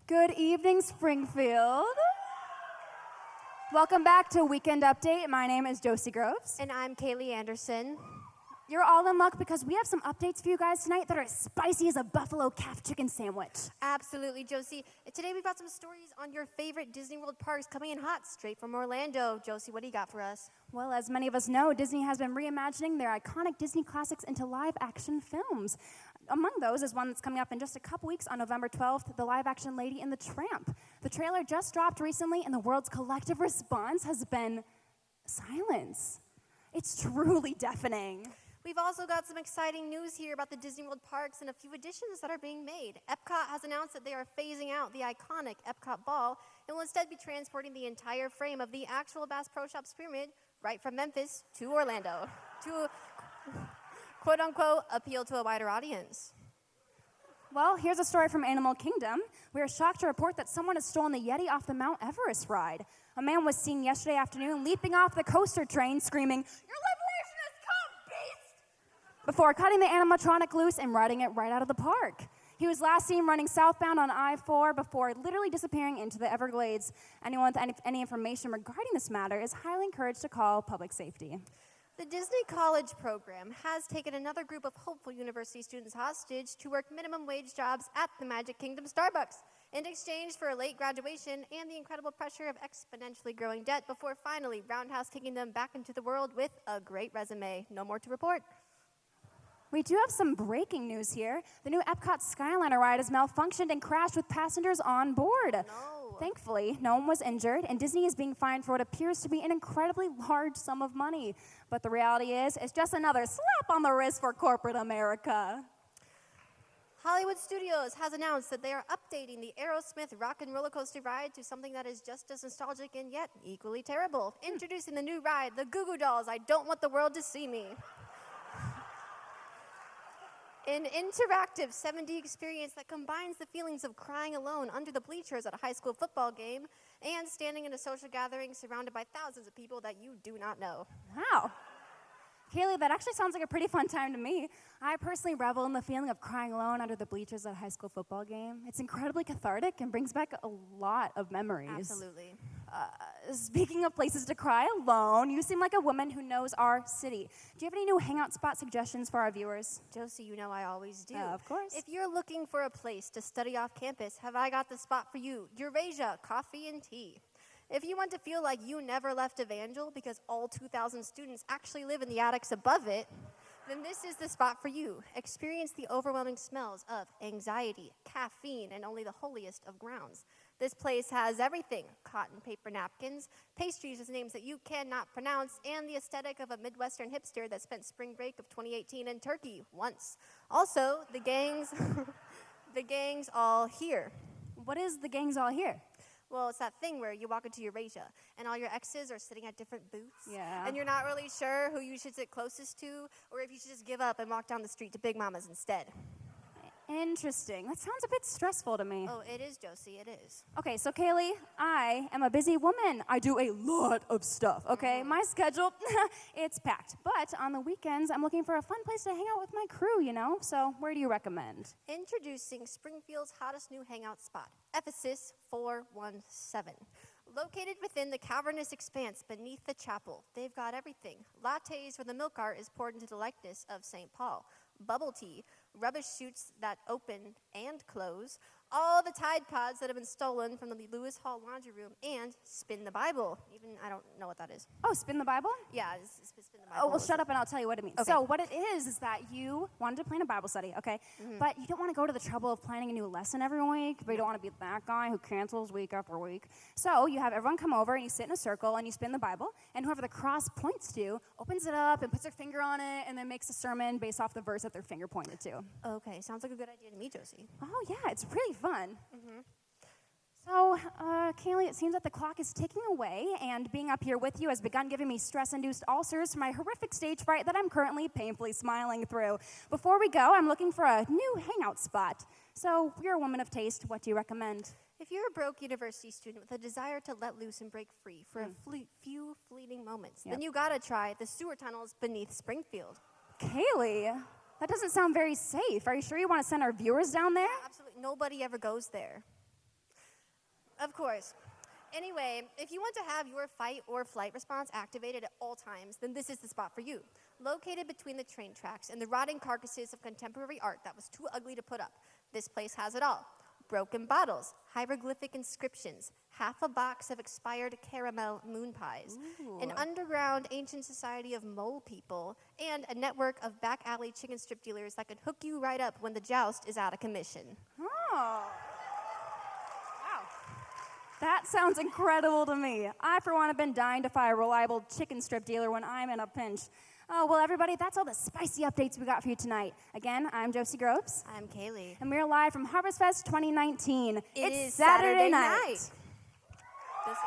Good evening, Springfield. Welcome back to Weekend Update. My name is Josie Groves. And I'm Kaylee Anderson. You're all in luck because we have some updates for you guys tonight that are as spicy as a buffalo calf chicken sandwich. Absolutely, Josie. Today we've got some stories on your favorite Disney World parks coming in hot straight from Orlando. Josie, what do you got for us? Well, as many of us know, Disney has been reimagining their iconic Disney classics into live-action films. Among those is one that's coming up in just a couple weeks on November 12th, the live-action Lady and the Tramp. The trailer just dropped recently, and the world's collective response has been silence. It's truly deafening. We've also got some exciting news here about the Disney World parks and a few additions that are being made. Epcot has announced that they are phasing out the iconic Epcot Ball and will instead be transporting the entire frame of the actual Bass Pro Shops Pyramid right from Memphis to Orlando to, quote-unquote, appeal to a wider audience. Well, here's a story from Animal Kingdom. We are shocked to report that someone has stolen the Yeti off the Mount Everest ride. A man was seen yesterday afternoon leaping off the coaster train screaming, "Your liberation has come, beast!" before cutting the animatronic loose and riding it right out of the park. He was last seen running southbound on I-4 before literally disappearing into the Everglades. Anyone with any information regarding this matter is highly encouraged to call public safety. The Disney College program has taken another group of hopeful university students hostage to work minimum wage jobs at the Magic Kingdom Starbucks in exchange for a late graduation and the incredible pressure of exponentially growing debt before finally roundhouse kicking them back into the world with a great resume. No more to report. We do have some breaking news here. The new Epcot Skyliner ride has malfunctioned and crashed with passengers on board. No. Thankfully, no one was injured, and Disney is being fined for what appears to be an incredibly large sum of money. But the reality is, it's just another slap on the wrist for corporate America. Hollywood Studios has announced that they are updating the Aerosmith Rock and Roller Coaster ride to something that is just as nostalgic and yet equally terrible. Introducing the new ride, the Goo Goo Dolls, I Don't Want the World to See Me. An interactive 7D experience that combines the feelings of crying alone under the bleachers at a high school football game and standing in a social gathering surrounded by thousands of people that you do not know. Wow. Kaylee, that actually sounds like a pretty fun time to me. I personally revel in the feeling of crying alone under the bleachers at a high school football game. It's incredibly cathartic and brings back a lot of memories. Absolutely. Speaking of places to cry alone, you seem like a woman who knows our city. Do you have any new hangout spot suggestions for our viewers? Josie, you know I always do. Of course. If you're looking for a place to study off campus, have I got the spot for you? Eurasia Coffee and Tea. If you want to feel like you never left Evangel because all 2,000 students actually live in the attics above it, then this is the spot for you. Experience the overwhelming smells of anxiety, caffeine, and only the holiest of grounds. This place has everything: cotton paper napkins, pastries with names that you cannot pronounce, and the aesthetic of a Midwestern hipster that spent spring break of 2018 in Turkey once. Also, the gang's all here. What is the gang's all here? Well, it's that thing where you walk into Eurasia and all your exes are sitting at different booths. Yeah. And you're not really sure who you should sit closest to or if you should just give up and walk down the street to Big Mama's instead. Interesting. That sounds a bit stressful to me. Oh, it is, Josie, it is. Okay, so Kaylee, I am a busy woman. I do a lot of stuff, okay? My schedule, it's packed. But on the weekends, I'm looking for a fun place to hang out with my crew, you know? So where do you recommend? Introducing Springfield's hottest new hangout spot, Ephesus 417. Located within the cavernous expanse beneath the chapel, they've got everything. Lattes where the milk art is poured into the likeness of St. Paul. Bubble tea, rubbish chutes that open and close, all the Tide Pods that have been stolen from the Lewis Hall laundry room, and Spin the Bible. Even I don't know what that is. Oh, Spin the Bible? Yeah, it's Spin the Bible. Oh, well, shut up and I'll tell you what it means. Okay. So what it is that you wanted to plan a Bible study, okay? But you don't want to go to the trouble of planning a new lesson every week, but you don't want to be that guy who cancels week after week. So you have everyone come over and you sit in a circle and you spin the Bible, and whoever the cross points to opens it up and puts their finger on it and then makes a sermon based off the verse that their finger pointed to. Okay, sounds like a good idea to me, Josie. Oh, yeah, it's really fun. So, Kaylee, it seems that the clock is ticking away, and being up here with you has begun giving me stress-induced ulcers from my horrific stage fright that I'm currently painfully smiling through. Before we go, I'm looking for a new hangout spot. So, you're a woman of taste. What do you recommend? If you're a broke university student with a desire to let loose and break free for a few fleeting moments, then you gotta try the sewer tunnels beneath Springfield. Kaylee, that doesn't sound very safe. Are you sure you want to send our viewers down there? Absolutely. Nobody ever goes there. Of course. Anyway, if you want to have your fight or flight response activated at all times, then this is the spot for you. Located between the train tracks and the rotting carcasses of contemporary art that was too ugly to put up, this place has it all. Broken bottles, hieroglyphic inscriptions, half a box of expired caramel moon pies, an underground ancient society of mole people, and a network of back alley chicken strip dealers that could hook you right up when the joust is out of commission. Oh. That sounds incredible to me. I, for one, have been dying to find a reliable chicken strip dealer when I'm in a pinch. Oh, well, everybody, that's all the spicy updates we got for you tonight. Again, I'm Josie Groves. I'm Kaylee. And we're live from Harvest Fest 2019. It's Saturday night. This